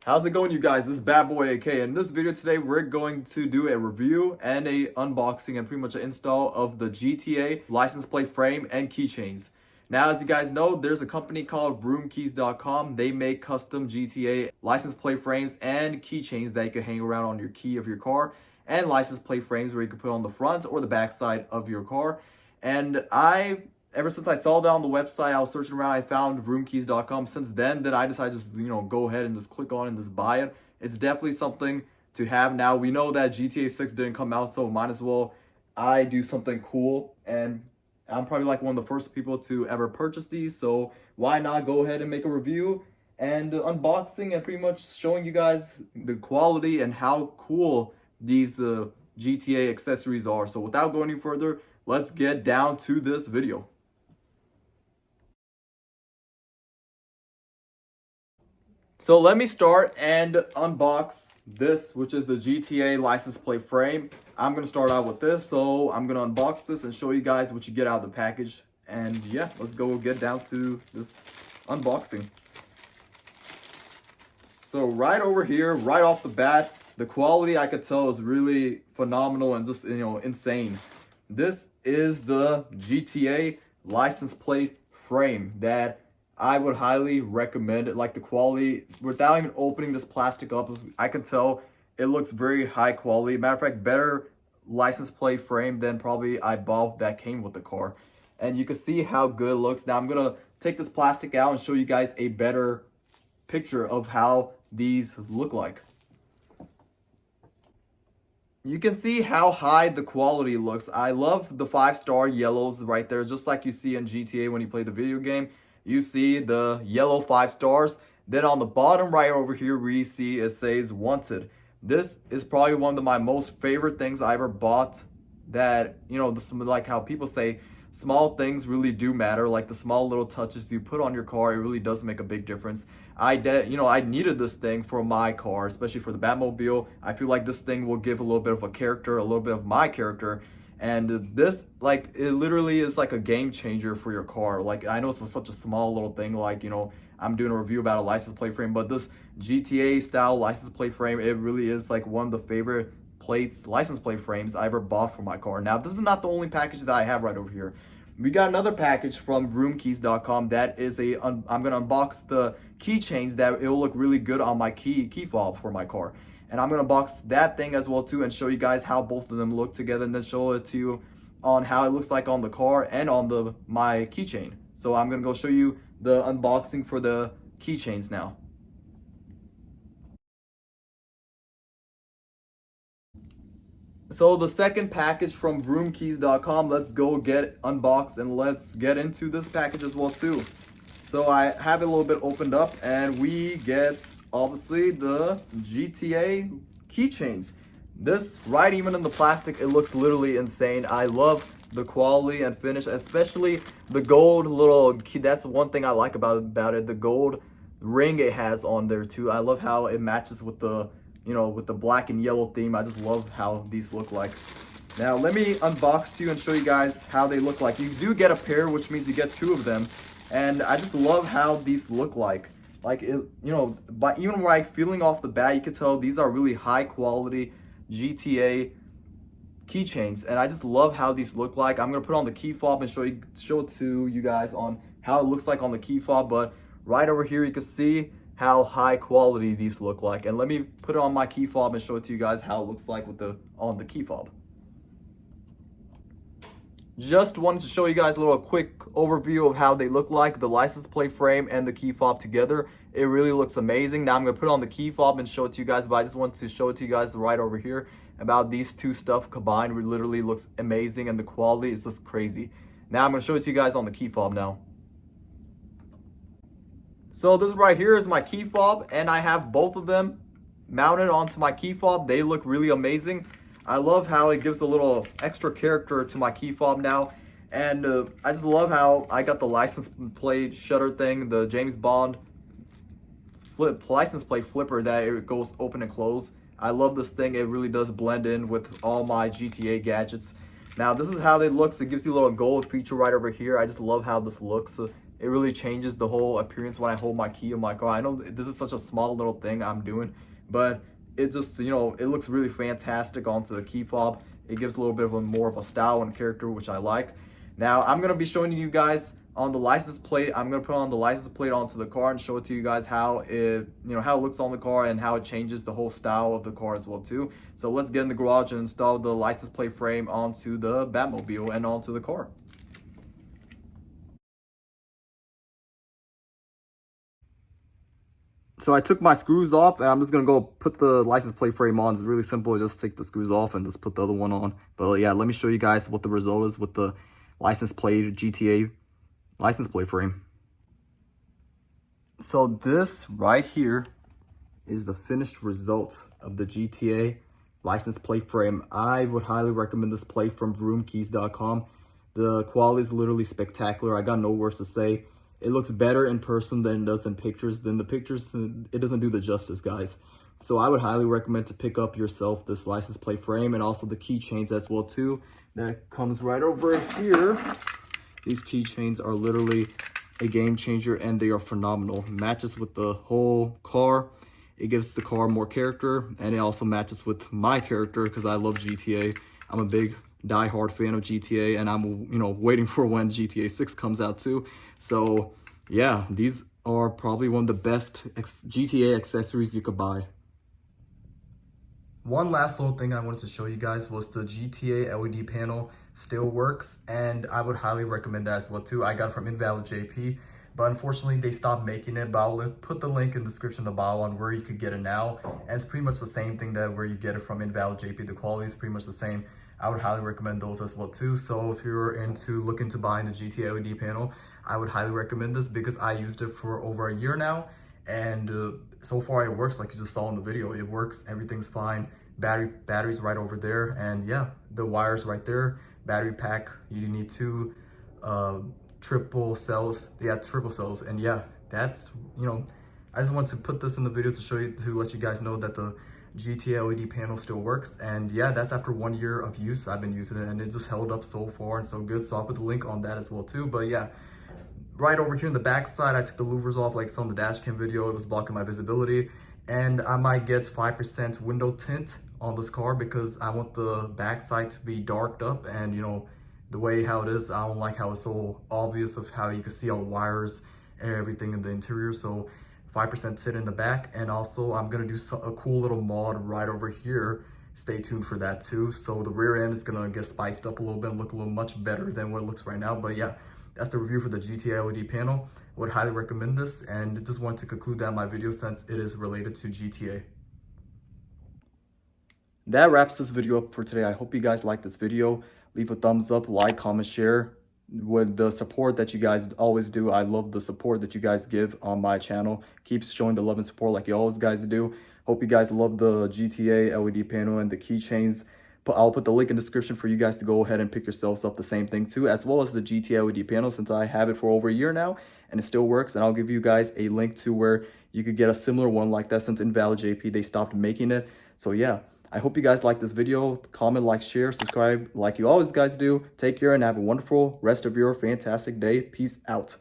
How's it going, you guys? This is Bad Boy AK. In this video today, we're going to do a review and a unboxing and pretty much an install of the GTA license plate frame and keychains. Now, as you guys know, there's a company called roomkeys.com. They make custom GTA license plate frames and keychains that you can hang around on your key of your car, and license plate frames where you can put on the front or the back side of your car. And ever since I saw that on the website, I was searching around, I found roomkeys.com. Since then I decided to just, go ahead and just click on and just buy it. It's definitely something to have. Now, we know that GTA 6 didn't come out, so might as well I do something cool. And I'm probably like one of the first people to ever purchase these, so why not go ahead and make a review and unboxing and pretty much showing you guys the quality and how cool these GTA accessories are. So without going any further, let's get down to this video. So let me start and unbox this, which is the GTA license plate frame. I'm going to start out with this. So I'm going to unbox this and show you guys what you get out of the package. And yeah, let's go get down to this unboxing. So right over here, right off the bat, the quality I could tell is really phenomenal and just, insane. This is the GTA license plate frame that I would highly recommend it. Like, the quality, without even opening this plastic up, I can tell it looks very high quality. Matter of fact, better license plate frame than probably I bought that came with the car. And you can see how good it looks. Now I'm gonna take this plastic out and show you guys a better picture of how these look like. You can see how high the quality looks. I love the 5-star yellows right there, just like you see in GTA when you play the video game. You see the yellow 5 stars. Then on the bottom right over here, we see it says wanted. This is probably one of my most favorite things I ever bought. That, like how people say small things really do matter. Like the small little touches you put on your car, it really does make a big difference. I needed this thing for my car, especially for the Batmobile. I feel like this thing will give a little bit of a character, a little bit of my character. And this, like, it literally is like a game changer for your car. Like, I know it's such a small little thing, like, I'm doing a review about a license plate frame, but this GTA style license plate frame, it really is like one of the favorite license plate frames I ever bought for my car. Now, this is not the only package that I have right over here. We got another package from roomkeys.com that is I'm gonna unbox the keychains that it will look really good on my key fob for my car. And I'm gonna box that thing as well too and show you guys how both of them look together, and then show it to you on how it looks like on the car and on my keychain. So I'm gonna go show you the unboxing for the keychains now. So the second package from roomkeys.com, let's go get unboxed and let's get into this package as well too. So I have it a little bit opened up, and we get obviously the GTA keychains. This, right, even in the plastic, it looks literally insane. I love the quality and finish, especially the gold little key. That's one thing I like about it, the gold ring it has on there too. I love how it matches with the, with the black and yellow theme. I just love how these look like. Now let me unbox to you and show you guys how they look like. You do get a pair, which means you get 2 of them. And I just love how these look like. Like, but even right feeling off the bat, you can tell these are really high quality GTA keychains. And I just love how these look like. I'm gonna put on the key fob and show it to you guys on how it looks like on the key fob. But right over here, you can see how high quality these look like. And let me put it on my key fob and show it to you guys how it looks like on the key fob. Just wanted to show you guys a little quick overview of how they look like, the license plate frame and the key fob together. It really looks amazing. Now I'm going to put it on the key fob and show it to you guys, but I just wanted to show it to you guys right over here about these two stuff combined. It literally looks amazing, and the quality is just crazy. Now I'm going to show it to you guys on the key fob now. So this right here is my key fob, and I have both of them mounted onto my key fob. They look really amazing. I love how it gives a little extra character to my key fob now. And I just love how I got the license plate shutter thing, the James Bond license plate flipper that it goes open and close. I love this thing. It really does blend in with all my GTA gadgets. Now this is how they look. So it gives you a little gold feature right over here. I just love how this looks. It really changes the whole appearance when I hold my key in my car. I know this is such a small little thing I'm doing, but it just, you know, it looks really fantastic onto the key fob. It gives a little bit of a more of a style and character, which I like. Now I'm gonna be showing you guys on the license plate. I'm gonna put on the license plate onto the car and show it to you guys how it, you know, how it looks on the car and how it changes the whole style of the car as well too. So let's get in the garage and install the license plate frame onto the Batmobile and onto the car. So I took my screws off and I'm just gonna go put the license plate frame on. It's really simple, just take the screws off and just put the other one on. But yeah, let me show you guys what the result is with the license plate GTA license plate frame. So this right here is the finished result of the GTA license plate frame. I would highly recommend this plate from vroomkeys.com. The quality is literally spectacular. I got no words to say. It looks better in person than it does in pictures. Then the pictures, it doesn't do the justice, guys. So I would highly recommend to pick up yourself this license plate frame and also the keychains as well too. That comes right over here. These keychains are literally a game changer and they are phenomenal. Matches with the whole car. It gives the car more character and it also matches with my character because I love GTA. I'm a big die-hard fan of GTA and I'm, you know, waiting for when GTA 6 comes out too. So yeah, these are probably one of the best GTA accessories you could buy. One last little thing I wanted to show you guys was the GTA LED panel still works and I would highly recommend that as well too. I got it from Invalid JP, but unfortunately they stopped making it, but I'll put the link in the description of the bio on where you could get it now. And it's pretty much the same thing that where you get it from Invalid JP. The quality is pretty much the same. I would highly recommend those as well too. So if you're looking to buying the GTA LED panel, I would highly recommend this because I used it for over a year now. And so far it works like you just saw in the video. It works, everything's fine. Battery's right over there. And yeah, the wires right there. Battery pack, you need two triple cells. Yeah, triple cells. And yeah, that's, you know, I just want to put this in the video to show you, to let you guys know that the GTA LED panel still works. And yeah, that's after 1 year of use. I've been using it and it just held up so far and so good. So I'll put the link on that as well too. But yeah, right over here in the back side, I took the louvers off like I saw in the dash cam video. It was blocking my visibility. And I might get 5% window tint on this car because I want the backside to be darked up. And you know, the way how it is, I don't like how it's so obvious of how you can see all the wires and everything in the interior. So 5% tint in the back. And also I'm gonna do a cool little mod right over here. Stay tuned for that too. So the rear end is gonna get spiced up a little bit and look a little much better than what it looks right now. But yeah, that's the review for the GTA LED panel. Would highly recommend this and just want to conclude that in my video since it is related to GTA. That wraps this video up for today. I hope you guys liked this video. Leave a thumbs up, like, comment, share. With the support that you guys always do, I love the support that you guys give on my channel. Keep showing the love and support like you always guys do. Hope you guys love the GTA LED panel and the keychains. I'll put the link in the description for you guys to go ahead and pick yourselves up the same thing too, as well as the GTA LED panel since I have it for over a year now and it still works. And I'll give you guys a link to where you could get a similar one like that since Invalid JP, they stopped making it. So yeah, I hope you guys like this video. Comment, like, share, subscribe like you always guys do. Take care and have a wonderful rest of your fantastic day. Peace out.